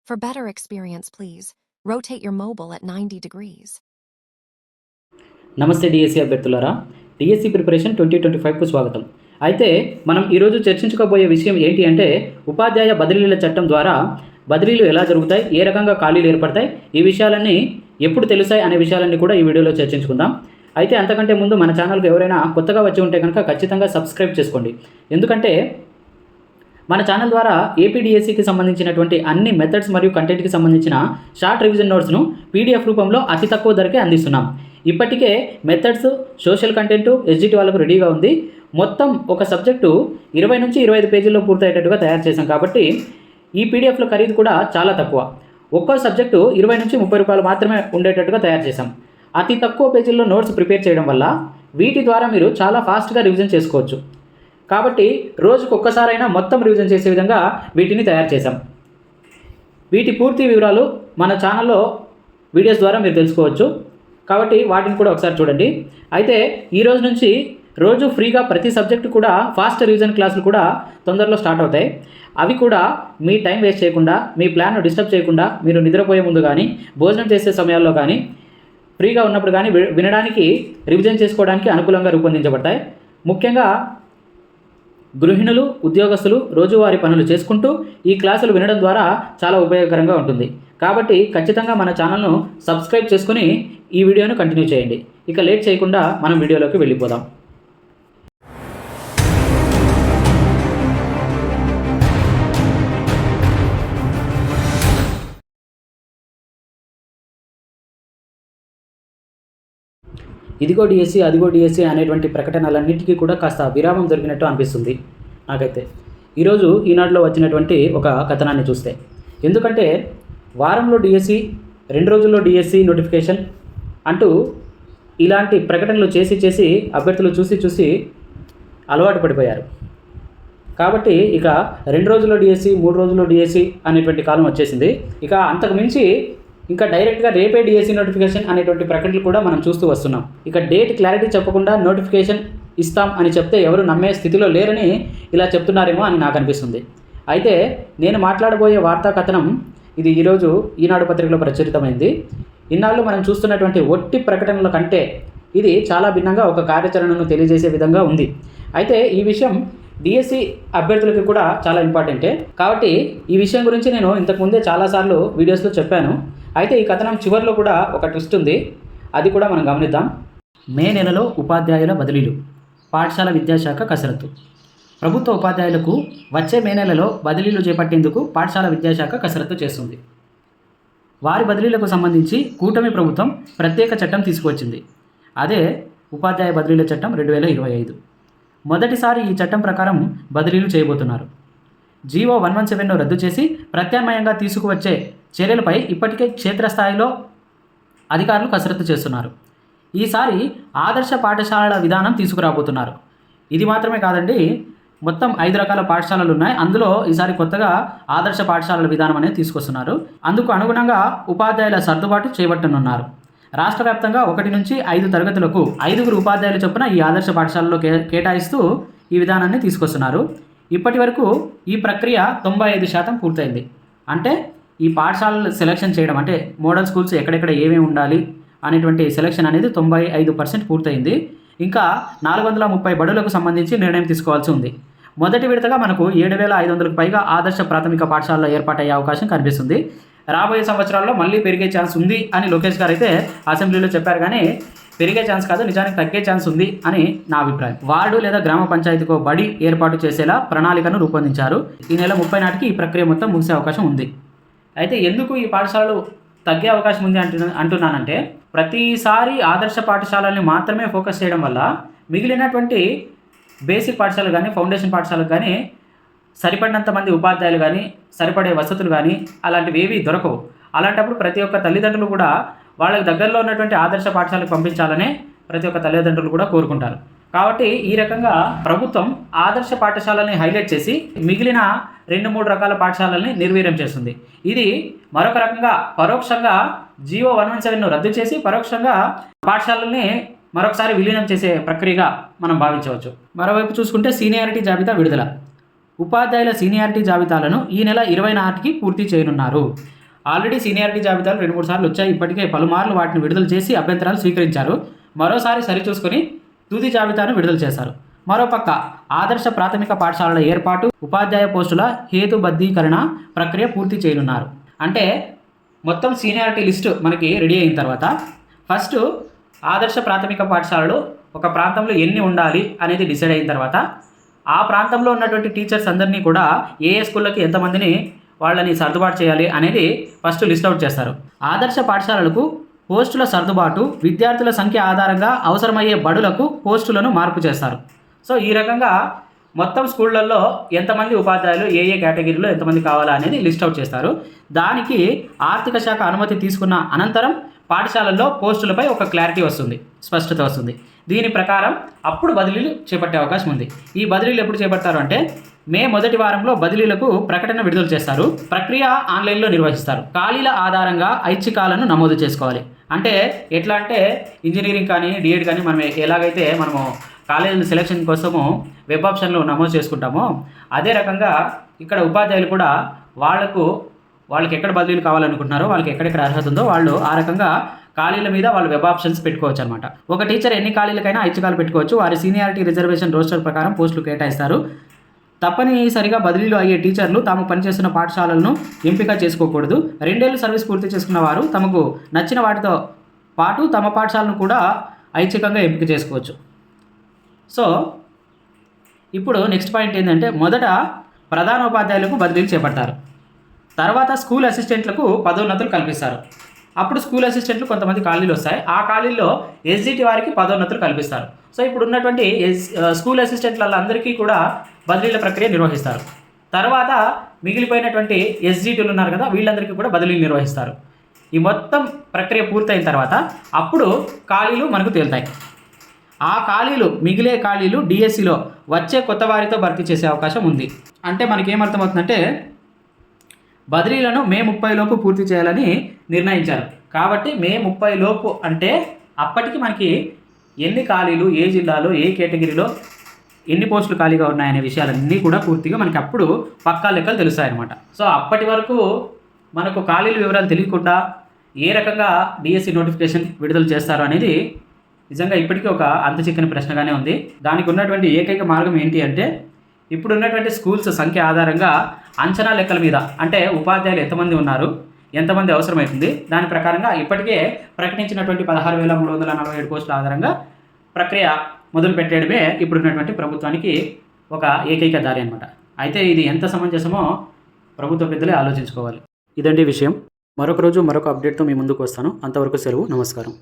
For better experience, please rotate your mobile at 90 degrees. నమస్తే DSC అభ్యర్థులారా, DSC preparation 2025కు స్వాగతం. అయితే మనం ఈరోజు చర్చించుకోబోయే విషయం ఏంటి అంటే ఉపాధ్యాయ బదిలీల చట్టం ద్వారా బదిలీలు ఎలా జరుగుతాయి, ఏ రకంగా ఖాళీలు ఏర్పడతాయి, ఈ విషయాలన్నీ ఎప్పుడు తెలుస్తాయి అనే విషయాలన్నీ కూడా ఈ వీడియోలో చర్చించుకుందాం. అయితే అంతకంటే ముందు మన ఛానల్కి ఎవరైనా కొత్తగా వచ్చి ఉంటే కనుక ఖచ్చితంగా సబ్స్క్రైబ్ చేసుకోండి. ఎందుకంటే మన ఛానల్ ద్వారా ఏపీడిఎస్సికి సంబంధించినటువంటి అన్ని మెథడ్స్ మరియు కంటెంట్కి సంబంధించిన షార్ట్ రివిజన్ నోట్స్ను పీడిఎఫ్ రూపంలో అతి తక్కువ ధరకే అందిస్తున్నాం. ఇప్పటికే మెథడ్స్, సోషల్ కంటెంట్ ఎస్జిటి వాళ్ళకు రెడీగా ఉంది. మొత్తం ఒక సబ్జెక్టు 20 నుంచి 25 పేజీల్లో పూర్తయ్యేటట్టుగా తయారు చేశాం. కాబట్టి ఈ పీడిఎఫ్ల ఖరీదు కూడా చాలా తక్కువ. ఒక్కో సబ్జెక్టు 20 నుంచి 30 రూపాయలు మాత్రమే ఉండేటట్టుగా తయారు చేశాం. అతి తక్కువ పేజీల్లో నోట్స్ ప్రిపేర్ చేయడం వల్ల వీటి ద్వారా మీరు చాలా ఫాస్ట్గా రివిజన్ చేసుకోవచ్చు. కాబట్టి రోజుకు ఒక్కసారైనా మొత్తం రివిజన్ చేసే విధంగా వీటిని తయారు చేశాం. వీటి పూర్తి వివరాలు మన ఛానల్లో వీడియోస్ ద్వారా మీరు తెలుసుకోవచ్చు. కాబట్టి వాటిని కూడా ఒకసారి చూడండి. అయితే ఈ రోజు నుంచి రోజు ఫ్రీగా ప్రతి సబ్జెక్టు కూడా ఫాస్ట్ రివిజన్ క్లాసులు కూడా తొందరలో స్టార్ట్ అవుతాయి. అవి కూడా మీ టైం వేస్ట్ చేయకుండా, మీ ప్లాన్ను డిస్టర్బ్ చేయకుండా, మీరు నిద్రపోయే ముందు కానీ, భోజనం చేసే సమయాల్లో కానీ, ఫ్రీగా ఉన్నప్పుడు కానీ వినడానికి, రివిజన్ చేసుకోవడానికి అనుకూలంగా రూపొందించబడతాయి. ముఖ్యంగా గృహిణులు, ఉద్యోగస్తులు రోజువారీ పనులు చేసుకుంటూ ఈ క్లాసులు వినడం ద్వారా చాలా ఉపయోగకరంగా ఉంటుంది. కాబట్టి ఖచ్చితంగా మన ఛానల్ను సబ్స్క్రైబ్ చేసుకుని ఈ వీడియోను కంటిన్యూ చేయండి. ఇక లేట్ చేయకుండా మనం వీడియోలోకి వెళ్ళిపోదాం. ఇదిగో డిఎస్సి, అదిగో డిఎస్సి అనేటువంటి ప్రకటనలన్నింటికీ కూడా కాస్త విరామం దొరికినట్టు అనిపిస్తుంది నాకైతే ఈరోజు ఈనాడులో వచ్చినటువంటి ఒక కథనాన్ని చూస్తే. ఎందుకంటే వారంలో డిఎస్సి, 2 రోజుల్లో డిఎస్సి నోటిఫికేషన్ అంటూ ఇలాంటి ప్రకటనలు చేసి అభ్యర్థులు చూసి అలవాటు పడిపోయారు. కాబట్టి ఇక 2 రోజుల్లో డిఎస్సి, 3 రోజుల్లో డిఎస్సి అనేటువంటి కాలం వచ్చేసింది. ఇక అంతకు మించి ఇంకా డైరెక్ట్గా రేపే డిఎస్సి నోటిఫికేషన్ అనేటువంటి ప్రకటనలు కూడా మనం చూస్తూ వస్తున్నాం. ఇక డేట్ క్లారిటీ చెప్పకుండా నోటిఫికేషన్ ఇస్తాం అని చెప్తే ఎవరు నమ్మే స్థితిలో లేరని ఇలా చెప్తున్నారేమో అని నాకు అనిపిస్తుంది. అయితే నేను మాట్లాడబోయే వార్తా కథనం ఇది ఈరోజు ఈనాడు పత్రికలో ప్రచురితమైంది. ఇన్నాళ్ళు మనం చూస్తున్నటువంటి ఒట్టి ప్రకటనల కంటే ఇది చాలా భిన్నంగా ఒక కార్యాచరణను తెలియజేసే విధంగా ఉంది. అయితే ఈ విషయం డిఎస్సి అభ్యర్థులకి కూడా చాలా ఇంపార్టెంటే. కాబట్టి ఈ విషయం గురించి నేను ఇంతకుముందే చాలాసార్లు వీడియోస్లో చెప్పాను. అయితే ఈ కథనం చివరిలో కూడా ఒక ట్విస్ట్ ఉంది, అది కూడా మనం గమనిద్దాం. మే నెలలో ఉపాధ్యాయుల బదిలీలు, పాఠశాల విద్యాశాఖ కసరత్తు. ప్రభుత్వ ఉపాధ్యాయులకు వచ్చే మే నెలలో బదిలీలు చేపట్టేందుకు పాఠశాల విద్యాశాఖ కసరత్తు చేస్తుంది. వారి బదిలీలకు సంబంధించి కూటమి ప్రభుత్వం ప్రత్యేక చట్టం తీసుకువచ్చింది. అదే ఉపాధ్యాయ బదిలీల చట్టం 2025. మొదటిసారి ఈ చట్టం ప్రకారం బదిలీలు చేయబోతున్నారు. జీవో 117ను రద్దు చేసి ప్రత్యామ్నాయంగా తీసుకువచ్చే చర్యలపై ఇప్పటికే క్షేత్రస్థాయిలో అధికారులు కసరత్తు చేస్తున్నారు. ఈసారి ఆదర్శ పాఠశాలల విధానం తీసుకురాబోతున్నారు. ఇది మాత్రమే కాదండి, మొత్తం 5 రకాల పాఠశాలలు ఉన్నాయి. అందులో ఈసారి కొత్తగా ఆదర్శ పాఠశాలల విధానం అనేది తీసుకొస్తున్నారు. అందుకు అనుగుణంగా ఉపాధ్యాయుల సర్దుబాటు చేపట్టనున్నారు. రాష్ట్ర వ్యాప్తంగా 1 నుంచి 5 తరగతులకు 5 ఉపాధ్యాయుల చొప్పున ఈ ఆదర్శ పాఠశాలలో కేటాయిస్తూ ఈ విధానాన్ని తీసుకొస్తున్నారు. ఇప్పటి వరకు ఈ ప్రక్రియ 95% పూర్తయింది. అంటే ఈ పాఠశాలలు సెలక్షన్ చేయడం, అంటే మోడల్ స్కూల్స్ ఎక్కడెక్కడ ఏమేమి ఉండాలి అనేటువంటి సెలక్షన్ అనేది 95% పూర్తయింది. ఇంకా 430 బడులకు సంబంధించి నిర్ణయం తీసుకోవాల్సి ఉంది. మొదటి విడతగా మనకు 7,500కు పైగా ఆదర్శ ప్రాథమిక పాఠశాలలో ఏర్పాటయ్యే అవకాశం కనిపిస్తుంది. రాబోయే సంవత్సరాల్లో మళ్ళీ పెరిగే ఛాన్స్ ఉంది అని లోకేష్ గారు అయితే అసెంబ్లీలో చెప్పారు. కానీ పెరిగే ఛాన్స్ కాదు, నిజానికి తగ్గే ఛాన్స్ ఉంది అని నా అభిప్రాయం. వార్డు లేదా గ్రామ పంచాయతీకో బడి ఏర్పాటు చేసేలా ప్రణాళికను రూపొందించారు. ఈ నెల 30 నాటికి ఈ ప్రక్రియ మొత్తం ముగిసే అవకాశం ఉంది. అయితే ఎందుకు ఈ పాఠశాలలు తగ్గే అవకాశం ఉంది అంటున్నానంటే ప్రతిసారి ఆదర్శ పాఠశాలల్ని మాత్రమే ఫోకస్ చేయడం వల్ల మిగిలినటువంటి బేసిక్ పాఠశాలలు కానీ, ఫౌండేషన్ పాఠశాలకు కానీ సరిపడినంత మంది ఉపాధ్యాయులు కానీ, సరిపడే వసతులు కానీ అలాంటివి ఏవి దొరకవు. అలాంటప్పుడు ప్రతి ఒక్క తల్లిదండ్రులు కూడా వాళ్ళకి దగ్గరలో ఉన్నటువంటి ఆదర్శ పాఠశాలకు పంపించాలనే ప్రతి ఒక్క తల్లిదండ్రులు కూడా కోరుకుంటారు. కాబట్టి ఈ రకంగా ప్రభుత్వం ఆదర్శ పాఠశాలని హైలైట్ చేసి మిగిలిన 2-3 రకాల పాఠశాలల్ని నిర్వీర్యం చేస్తుంది. ఇది మరొక రకంగా పరోక్షంగా జీవో 117ను రద్దు చేసి పరోక్షంగా పాఠశాలల్ని మరొకసారి విలీనం చేసే ప్రక్రియగా మనం భావించవచ్చు. మరోవైపు చూసుకుంటే సీనియారిటీ జాబితా విడుదల. ఉపాధ్యాయుల సీనియారిటీ జాబితాలను ఈ నెల 20 నాటికి పూర్తి చేయనున్నారు. ఆల్రెడీ సీనియారిటీ జాబితాలు 2-3 సార్లు వచ్చాయి. ఇప్పటికే పలుమార్లు వాటిని విడుదల చేసి అభ్యంతరాలు స్వీకరించారు. మరోసారి సరిచూసుకొని తుది జాబితాను విడుదల చేశారు. మరోపక్క ఆదర్శ ప్రాథమిక పాఠశాలల ఏర్పాటు, ఉపాధ్యాయ పోస్టుల హేతుబద్ధీకరణ ప్రక్రియ పూర్తి చేయనున్నారు. అంటే మొత్తం సీనియారిటీ లిస్టు మనకి రెడీ అయిన తర్వాత ఫస్ట్ ఆదర్శ ప్రాథమిక పాఠశాలలు ఒక ప్రాంతంలో ఎన్ని ఉండాలి అనేది డిసైడ్ అయిన తర్వాత ఆ ప్రాంతంలో ఉన్నటువంటి టీచర్స్ అందరినీ కూడా ఏ స్కూళ్ళకి ఎంతమందిని వాళ్ళని సర్దుబాటు చేయాలి అనేది ఫస్ట్ లిస్ట్ అవుట్ చేస్తారు. ఆదర్శ పాఠశాలలకు పోస్టుల సర్దుబాటు, విద్యార్థుల సంఖ్య ఆధారంగా అవసరమయ్యే బడులకు పోస్టులను మార్పు చేస్తారు. సో ఈ రకంగా మొత్తం స్కూళ్ళల్లో ఎంతమంది ఉపాధ్యాయులు ఏ కేటగిరీలో ఎంతమంది కావాలా అనేది లిస్ట్ అవుట్ చేస్తారు. దానికి ఆర్థిక శాఖ అనుమతి తీసుకున్న అనంతరం పాఠశాలల్లో పోస్టులపై ఒక క్లారిటీ వస్తుంది, స్పష్టత వస్తుంది. దీని ప్రకారం అప్పుడు బదిలీలు చేపట్టే అవకాశం ఉంది. ఈ బదిలీలు ఎప్పుడు చేపడతారు అంటే మే మొదటి వారంలో బదిలీలకు ప్రకటన విడుదల చేస్తారు. ప్రక్రియ ఆన్లైన్లో నిర్వహిస్తారు. ఖాళీల ఆధారంగా ఐచ్ఛికాలను నమోదు చేసుకోవాలి. అంటే ఎట్లా అంటే ఇంజనీరింగ్ కానీ డిఎడ్ కానీ మనం ఎలాగైతే మనము కాలేజీల సెలక్షన్ కోసము వెబ్ ఆప్షన్లో నమోదు చేసుకుంటామో అదే రకంగా ఇక్కడ ఉపాధ్యాయులు కూడా వాళ్ళకి ఎక్కడ బదిలీలు కావాలనుకుంటున్నారో, వాళ్ళకి ఎక్కడెక్కడ అర్హత ఉందో వాళ్ళు ఆ రకంగా ఖాళీల మీద వాళ్ళు వెబ్ ఆప్షన్స్ పెట్టుకోవచ్చు అనమాట. ఒక టీచర్ ఎన్ని ఖాళీలకైనా ఐచ్ఛికాలు పెట్టుకోవచ్చు. వారి సీనియారిటీ రిజర్వేషన్ రోస్టర్ ప్రకారం పోస్టులు కేటాయిస్తారు. తప్పనిసరిగా బదిలీలు అయ్యే టీచర్లు తాము పనిచేస్తున్న పాఠశాలలను ఎంపిక చేసుకోకూడదు. 2 ఏళ్ళు సర్వీస్ పూర్తి చేసుకున్న వారు తమకు నచ్చిన వాటితో పాటు తమ పాఠశాలను కూడా ఐచ్ఛికంగా ఎంపిక చేసుకోవచ్చు. సో ఇప్పుడు నెక్స్ట్ పాయింట్ ఏంటంటే మొదట ప్రధానోపాధ్యాయులకు బదిలీలు చేపడతారు. తర్వాత స్కూల్ అసిస్టెంట్లకు పదోన్నతులు కల్పిస్తారు. అప్పుడు స్కూల్ అసిస్టెంట్లు కొంతమంది ఖాళీలు వస్తాయి. ఆ ఖాళీల్లో ఎస్జిటి వారికి పదోన్నతులు కల్పిస్తారు. సో ఇప్పుడు ఉన్నటువంటి స్కూల్ అసిస్టెంట్లందరికీ కూడా బదిలీల ప్రక్రియ నిర్వహిస్తారు. తర్వాత మిగిలిపోయినటువంటి ఎస్జిటీలు ఉన్నారు కదా, వీళ్ళందరికీ కూడా బదిలీలు నిర్వహిస్తారు. ఈ మొత్తం ప్రక్రియ పూర్తయిన తర్వాత అప్పుడు ఖాళీలు మనకు తేలుతాయి. ఆ ఖాళీలు మిగిలే ఖాళీలు డిఎస్సిలో వచ్చే కొత్త వారితో భర్తీ చేసే అవకాశం ఉంది. అంటే మనకేమర్థమవుతుందంటే బదిలీలను మే 30 లోపు పూర్తి చేయాలని నిర్ణయించారు. కాబట్టి మే 30 లోపు అంటే అప్పటికి మనకి ఎన్ని ఖాళీలు, ఏ జిల్లాలో, ఏ కేటగిరీలో ఎన్ని పోస్టులు ఖాళీగా ఉన్నాయనే విషయాలన్నీ కూడా పూర్తిగా మనకి అప్పుడు పక్కా లెక్కలు తెలుస్తాయన్నమాట. సో అప్పటి వరకు మనకు ఖాళీల వివరాలు తెలియకుండా ఏ రకంగా డిఎస్సి నోటిఫికేషన్ విడుదల చేస్తారు అనేది నిజంగా ఇప్పటికీ ఒక అంతుచిక్కని ప్రశ్నగానే ఉంది. దానికి ఉన్నటువంటి ఏకైక మార్గం ఏంటి అంటే ఇప్పుడు ఉన్నటువంటి స్కూల్స్ సంఖ్య ఆధారంగా అంచనా లెక్కల మీద, అంటే ఉపాధ్యాయులు ఎంతమంది ఉన్నారు, ఎంతమంది అవసరమవుతుంది, దాని ప్రకారంగా ఇప్పటికే ప్రకటించినటువంటి 16,347 పోస్టుల ఆధారంగా ప్రక్రియ మొదలు పెట్టడమే ఇప్పుడున్నటువంటి ప్రభుత్వానికి ఒక ఏకైక దారి అనమాట. అయితే ఇది ఎంత సమంజసమో ప్రభుత్వ పెద్దలే ఆలోచించుకోవాలి. ఇదండి విషయం. మరొక రోజు మరొక అప్డేట్తో మీ ముందుకు వస్తాను. అంతవరకు సెలవు. నమస్కారం.